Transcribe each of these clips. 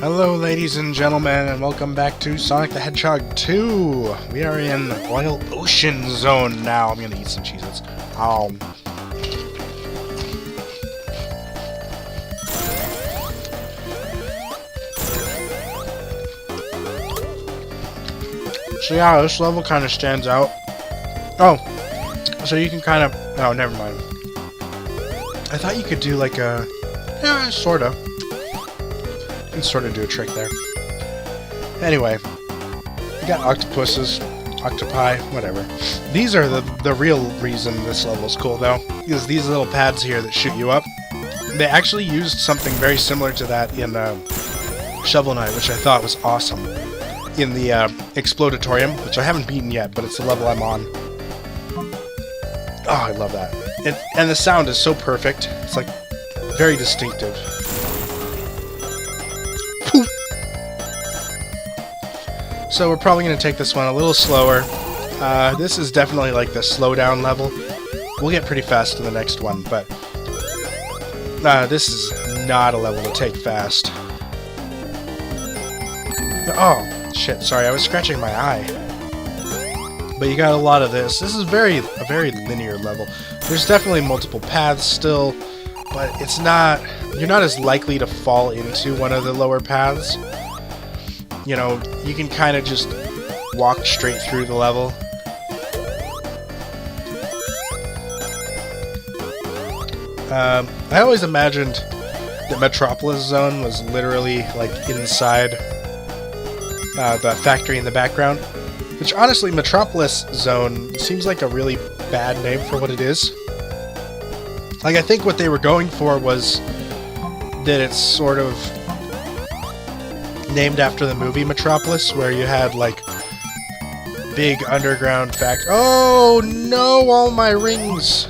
Hello ladies and gentlemen, and welcome back to Sonic the Hedgehog 2! We are in Royal Ocean Zone now. I'm gonna eat some Cheez-Its. So yeah, this level kind of stands out. Oh, so you can kind of... Oh, never mind. I thought you could do like a... Yeah, sorta. You can sort of do a trick there. Anyway, you got octopuses, octopi, whatever. These are the real reason this level's cool, though, is these little pads here that shoot you up. They actually used something very similar to that in Shovel Knight, which I thought was awesome. In the Explodatorium, which I haven't beaten yet, but it's the level I'm on. Oh, I love that. And the sound is so perfect. It's like very distinctive. So we're probably going to take this one a little slower. This is definitely like the slowdown level. We'll get pretty fast in the next one, but this is not a level to take fast. Oh, shit, sorry, I was scratching my eye. But you got a lot of this. This is a very linear level. There's definitely multiple paths still, but it's not... You're not as likely to fall into one of the lower paths. You know, you can kind of just walk straight through the level. I always imagined that Metropolis Zone was literally like inside the factory in the background. Which honestly, Metropolis Zone seems like a really bad name for what it is. Like, I think what they were going for was that it's sort of named after the movie Metropolis, where you had like big underground factory. Oh no, all my rings!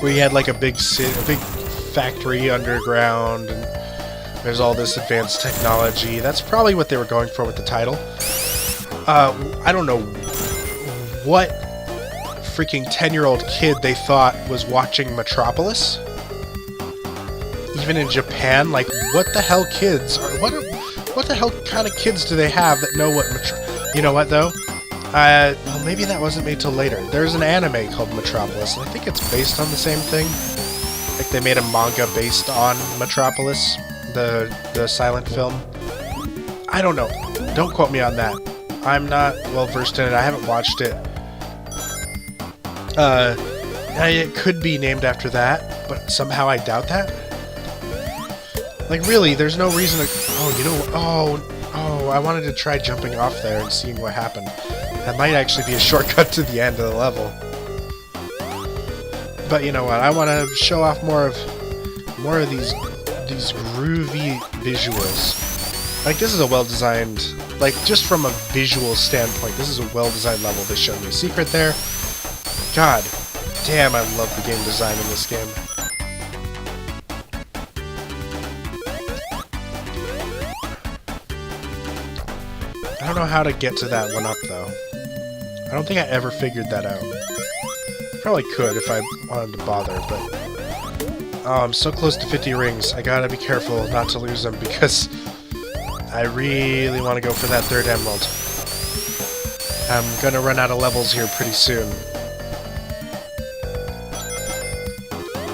Where you had like a big factory underground, and there's all this advanced technology. That's probably what they were going for with the title. I don't know what freaking 10-year-old kid they thought was watching Metropolis. Even in Japan, like, what the hell kids are, what the hell kind of kids do they have that know what you know what, though? Well, maybe that wasn't made till later. There's an anime called Metropolis, and I think it's based on the same thing. Like, they made a manga based on Metropolis, the silent film. I don't know. Don't quote me on that. I'm not well versed in it. I haven't watched it. It could be named after that, but somehow I doubt that. Like, really, there's no reason to... Oh, you know... Oh, I wanted to try jumping off there and seeing what happened. That might actually be a shortcut to the end of the level. But you know what? I want to show off more of these groovy visuals. Like, this is a well-designed... Like, just from a visual standpoint, this is a well-designed level. They showed me a secret there. God damn, I love the game design in this game. I don't know how to get to that one up, though. I don't think I ever figured that out. Probably could if I wanted to bother, but... Oh, I'm so close to 50 rings. I gotta be careful not to lose them, because I really want to go for that third emerald. I'm gonna run out of levels here pretty soon.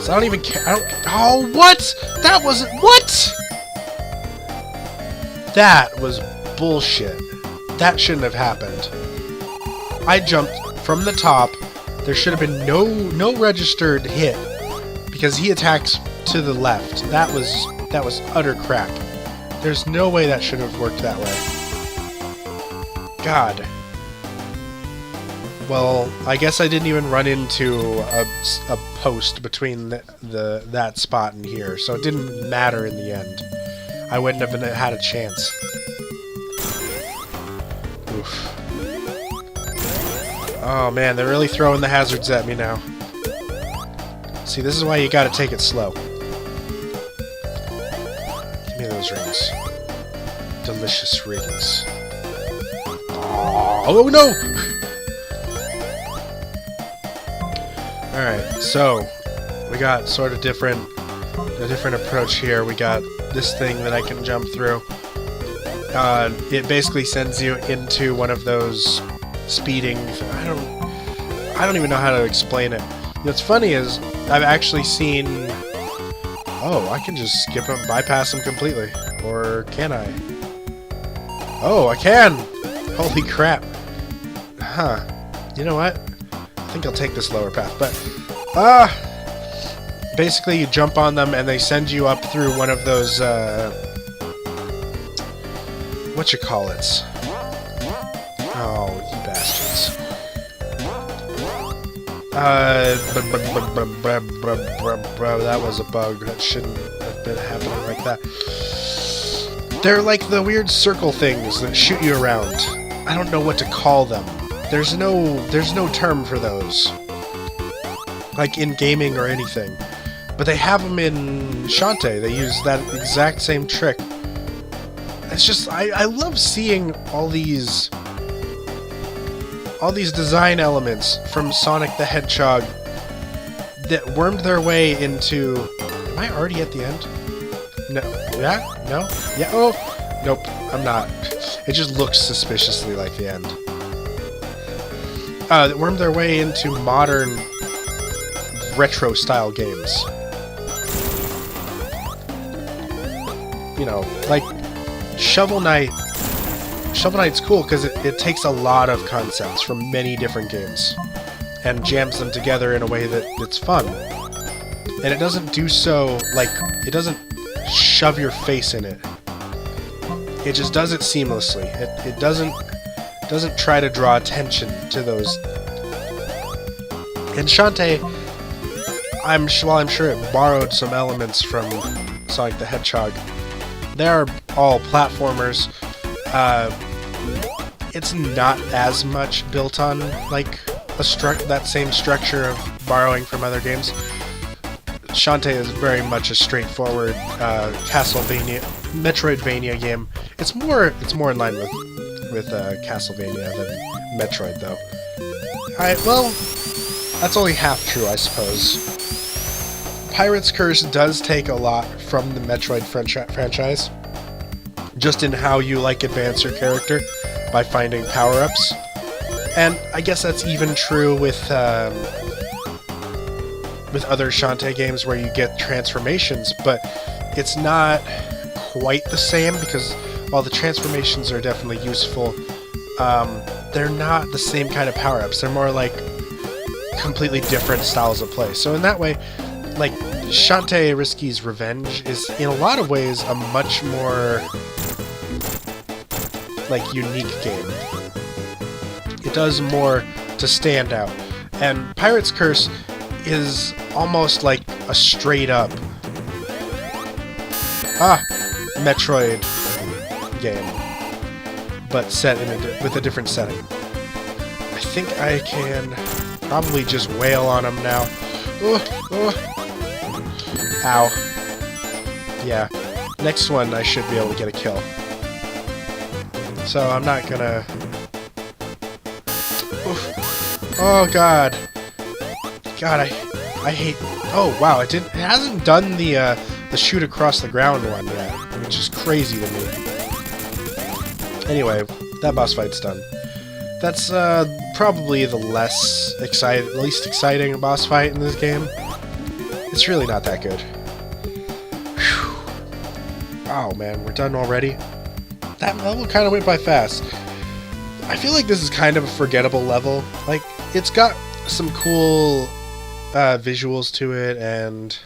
So I don't even care. Oh, what? That wasn't... What? That was bullshit. That shouldn't have happened. I jumped from the top. There should have been no registered hit because he attacks to the left. That was utter crap. There's no way that should have worked that way. God. Well, I guess I didn't even run into a post between that spot and here, so it didn't matter in the end. I wouldn't have had a chance. Oof. Oh man, they're really throwing the hazards at me now. See, this is why you gotta take it slow. Give me those rings. Delicious rings. Oh no! Alright, so we got sort of different a different approach here. We got this thing that I can jump through. It basically sends you into one of those speeding... I don't even know how to explain it. What's funny is I've actually seen... Oh, I can just skip him, bypass him completely. Or can I? Oh, I can! Holy crap. Huh. You know what? I think I'll take this lower path, but... Basically, you jump on them, and they send you up through one of those, whatchamacallits. Oh, you bastards. That was a bug. That shouldn't have been happening like that. They're like the weird circle things that shoot you around. I don't know what to call them. There's no term for those. Like in gaming or anything. But they have them in Shantae. They use that exact same trick. It's just, I love seeing all these design elements from Sonic the Hedgehog that wormed their way into... Am I already at the end? No. Yeah? No? Yeah? Oh! Nope, I'm not. It just looks suspiciously like the end. That wormed their way into modern retro-style games. You know, like Shovel Knight. Shovel Knight's cool because it takes a lot of concepts from many different games and jams them together in a way that's fun. And it doesn't do so, like, it doesn't shove your face in it. It just does it seamlessly. It doesn't try to draw attention to those. And Shantae, I'm sure it borrowed some elements from Sonic the Hedgehog. They're all platformers. It's not as much built on like that same structure of borrowing from other games. Shantae is very much a straightforward Castlevania, Metroidvania game. It's more in line with Castlevania than Metroid, though. Well, that's only half true, I suppose. Pirate's Curse does take a lot from the Metroid franchise, just in how you advance your character by finding power-ups. And I guess that's even true with other Shantae games where you get transformations, but it's not quite the same because while the transformations are definitely useful, they're not the same kind of power-ups. They're more like completely different styles of play. So in that way, like, Shantae Risky's Revenge is in a lot of ways a much more unique game. It does more to stand out. And Pirate's Curse is almost like a straight up Metroid game, but set in with a different setting. I think I can probably just wail on him now. Ow. Yeah. Next one I should be able to get a kill. So I'm not gonna... Oh god. God, I hate... Oh wow, it hasn't done the shoot across the ground one yet, which is crazy to me. Anyway, that boss fight's done. That's probably the least exciting boss fight in this game. It's really not that good. Whew. Oh man, we're done already? That level kind of went by fast. I feel like this is kind of a forgettable level. Like, it's got some cool visuals to it, and...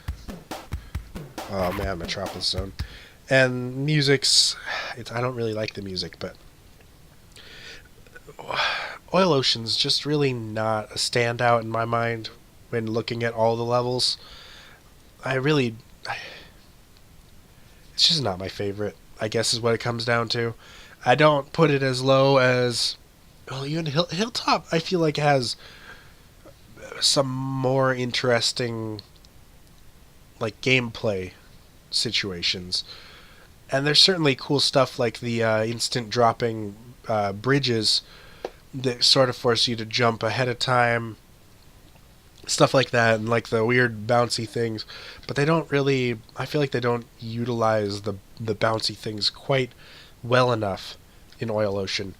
Oh man, Metropolis Zone. And music's... I don't really like the music, but... Oil Ocean's just really not a standout in my mind when looking at all the levels. It's just not my favorite, I guess is what it comes down to. I don't put it as low as... Well, even Hilltop, I feel like has some more interesting gameplay situations. And there's certainly cool stuff like the instant dropping bridges that sort of force you to jump ahead of time stuff like that, and like the weird bouncy things. But they don't really. I feel like they don't utilize the bouncy things quite well enough in Oil Ocean.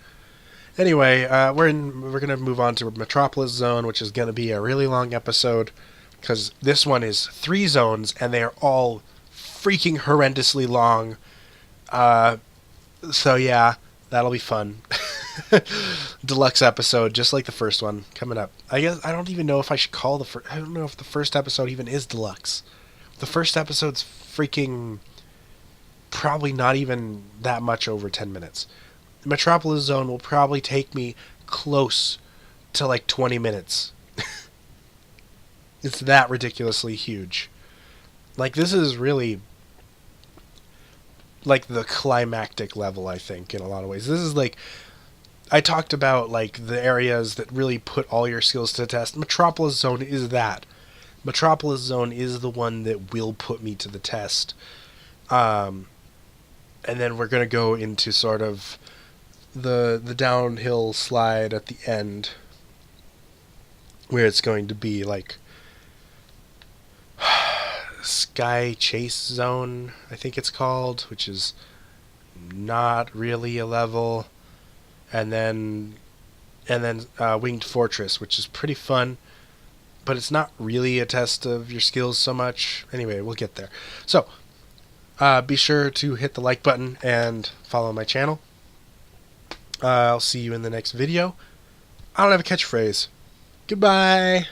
Anyway, we're gonna move on to Metropolis Zone, which is gonna be a really long episode because this one is 3 zones and they are all freaking horrendously long. So yeah, that'll be fun. Deluxe episode, just like the first one, coming up. I guess I don't even know if I should call the first. I don't know if the first episode even is deluxe. The first episode's freaking probably not even that much over 10 minutes. Metropolis Zone will probably take me close to like 20 minutes. It's that ridiculously huge. Like, this is really like the climactic level, I think, in a lot of ways. This is like, I talked about like the areas that really put all your skills to the test. Metropolis Zone is that. Metropolis Zone is the one that will put me to the test. And then we're going to go into sort of the downhill slide at the end, where it's going to be like Sky Chase Zone, I think it's called, which is not really a level, and then Winged Fortress, which is pretty fun, but it's not really a test of your skills so much. Anyway, we'll get there. So be sure to hit the like button and follow my channel. I'll see you in the next video. I don't have a catchphrase. Goodbye.